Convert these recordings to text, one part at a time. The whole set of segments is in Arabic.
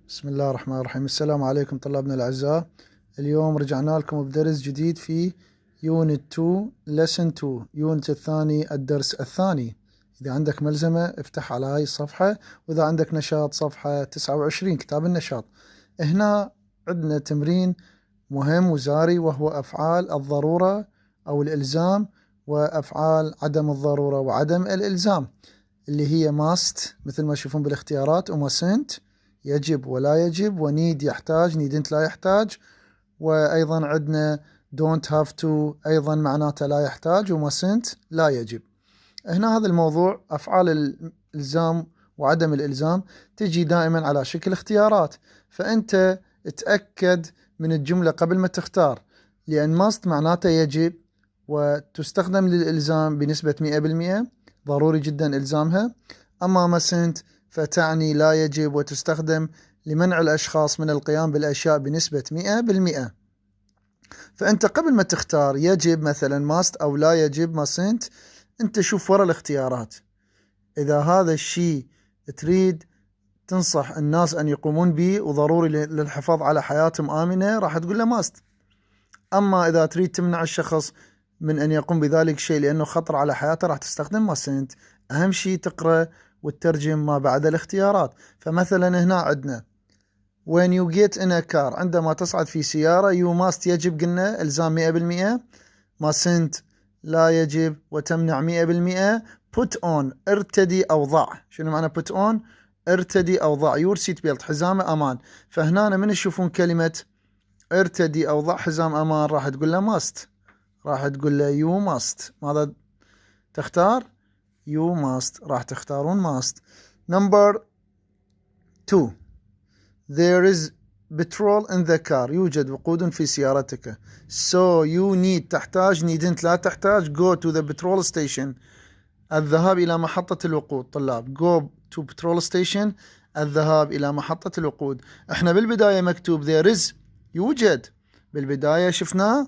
بسم الله الرحمن الرحيم. السلام عليكم طلابنا الأعزاء. اليوم رجعنا لكم بدرس جديد في يونت 2 لسن 2 يونت الثاني الدرس الثاني. إذا عندك ملزمة افتح على هاي الصفحة، وإذا عندك نشاط صفحة 29 كتاب النشاط. هنا عندنا تمرين مهم وزاري، وهو أفعال الضرورة أو الإلزام وأفعال عدم الضرورة وعدم الإلزام، اللي هي must مثل ما تشوفون بالاختيارات، وmustn't يجب ولا يجب، ونيد يحتاج، نيدنت لا يحتاج، وأيضا عندنا don't have to أيضا معناته لا يحتاج، وmustn't لا يجب. هنا هذا الموضوع أفعال الإلزام وعدم الإلزام تجي دائما على شكل اختيارات، فأنت تأكد من الجملة قبل ما تختار، لأن must معناته يجب وتستخدم للإلزام بنسبة 100%، ضروري جدا إلزامها. أما mustn't فتعني لا يجب وتستخدم لمنع الأشخاص من القيام بالأشياء بنسبة 100%. فأنت قبل ما تختار يجب مثلا must أو لا يجب mustn't، أنت شوف ورا الاختيارات، إذا هذا الشيء تريد تنصح الناس أن يقومون به وضروري للحفاظ على حياتهم آمنة راح تقول له must. أما إذا تريد تمنع الشخص من أن يقوم بذلك الشيء لأنه خطر على حياته راح تستخدم mustn't. أهم شيء تقرأ وتترجم ما بعد الاختيارات. فمثلا هنا عندنا when you get in a car، عندما تصعد في سيارة، you must يجب قلنا إلزام 100%، mustn't لا يجب وتمنع 100%. put on ارتدي أو ضع. شنو معنى put on؟ ارتدي أو ضع your seat belt حزام أمان. فهنا من تشوفون كلمة ارتدي أو ضع حزام أمان راح تقول له must، راح تقول له you must. ماذا تختار؟ you must، راح تختارون must. number 2 there is petrol in the car، يوجد وقود في سيارتك. so you need تحتاج، needn't لا تحتاج. go to the petrol station الذهاب إلى محطة الوقود. طلاب go to petrol station الذهاب إلى محطة الوقود. احنا بالبداية مكتوب there is يوجد، بالبداية شفناه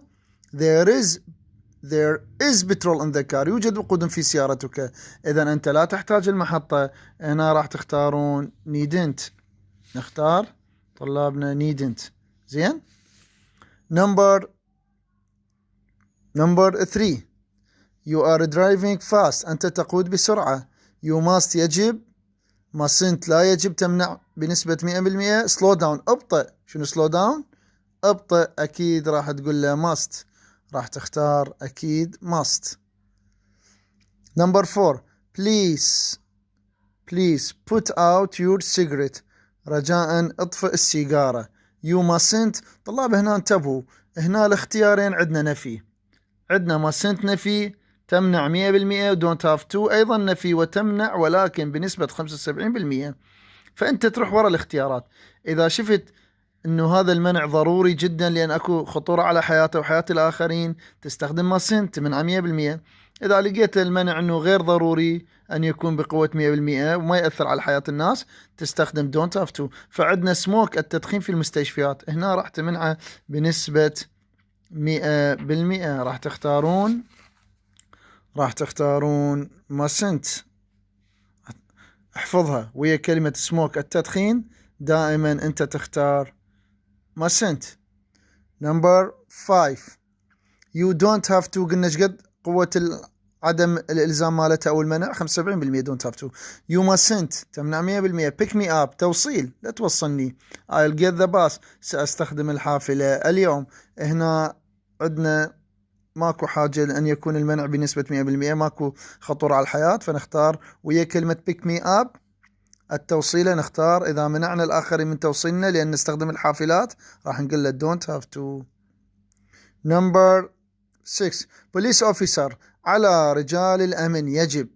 there is petrol in the car يوجد وقود في سيارتك. إذا أنت لا تحتاج المحطة، هنا راح تختارون needn't. نختار طلابنا needn't. زين. number 3 you are driving fast أنت تقود بسرعة. you must يجب، mustn't لا يجب تمنع بنسبة 100%. slow down أبطأ. شنو slow down؟ أبطأ. أكيد راح تقول له must، راح تختار أكيد must. number 4 please put out your cigarette رجاء اطفئ السيجارة. you mustn't. طلاب هنا انتبهوا، هنا الاختيارين عندنا نفي، عندنا mustn't نفي تمنع 100%، don't have to أيضا نفي وتمنع ولكن بنسبة 75%. فأنت تروح ورا الاختيارات، إذا شفت أنه هذا المنع ضروري جدا لأن أكو خطورة على حياته وحياة الآخرين تستخدم mustn't تمنع 100%. إذا لقيت المنع أنه غير ضروري أن يكون بقوة 100% وما يأثر على حياة الناس تستخدم don't have to. فعندنا smoke التدخين في المستشفيات، هنا راح تمنعه بنسبة 100%، راح تختارون mustn't. احفظها ويا كلمة smoke التدخين، دائما أنت تختار mustn't. number 5 you don't have to قلنا قد قوة عدم الإلزام مالته أو المنع 75% don't have to. you mustn't تمنع 100%. pick me up توصيل، لا توصلني. I'll get the bus سأستخدم الحافلة اليوم. هنا عندنا ماكو حاجة لأن يكون المنع بنسبة 100%، ماكو خطورة على الحياة، فنختار ويا كلمة pick me up التوصيلة نختار. إذا منعنا الآخرين من توصيلنا لأن نستخدم الحافلات راح نقول له don't have to. number 6 police officer على رجال الأمن يجب،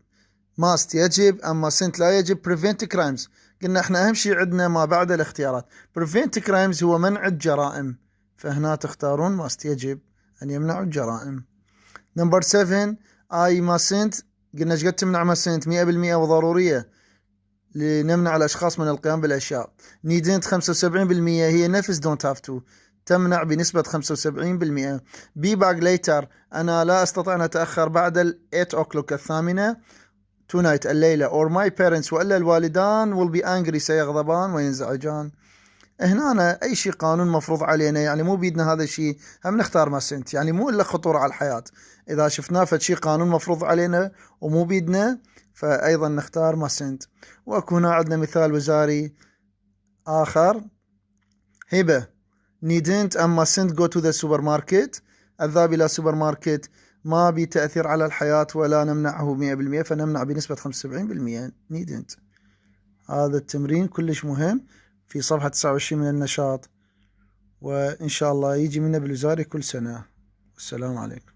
must يجب أما mustn't لا يجب. prevent crimes قلنا احنا أهم شيء عندنا ما بعد الاختيارات، prevent crimes هو منع الجرائم، فهنا تختارون must يجب أن يمنعوا الجرائم. number 7 I mustn't قلنا قد تمنع mustn't 100% وضرورية لنمنع الأشخاص من القيام بالأشياء. needn't 75% هي نفس don't have to تمنع بنسبة 75%. be back later أنا لا أستطيع أن أتأخر بعد 8 o'clock 8 tonight الليلة. or my parents وإلا الوالدان will be angry سيغضبان وينزعجان. هنا أنا أي شيء قانون مفروض علينا، يعني مو بيدنا هذا الشيء هم نختار ماسنت، يعني مو إلا خطورة على الحياة. إذا شفناه فد شيء قانون مفروض علينا ومو بيدنا فأيضا نختار ماسنت. وأكو هنا عندنا مثال وزاري آخر: هبة needn't and mustn't go to the supermarket. الذهاب إلى السوبر ماركت ما بتأثير على الحياة ولا نمنعه 100%، فنمنع بنسبة 75%. needn't. هذا التمرين كلش مهم في صفحة 29 من النشاط، وإن شاء الله يجي منه بالوزاري كل سنة. السلام عليكم.